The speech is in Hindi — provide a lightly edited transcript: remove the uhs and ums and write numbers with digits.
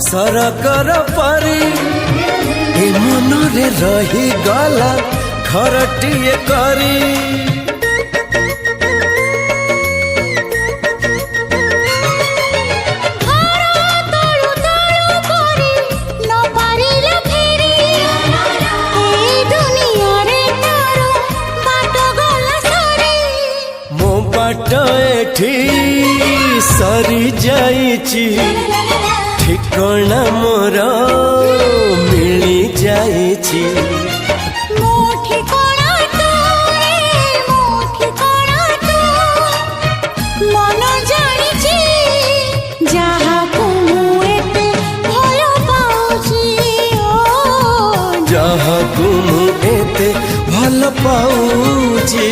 सरकर परी ए मनरे रही गला घरटिए करी। बाट एठी सरी जाइची ठिकाना मोर मिली जाइची। मन जानिची जहाकू एते भल पाउची जहाकू एते भल पाउची।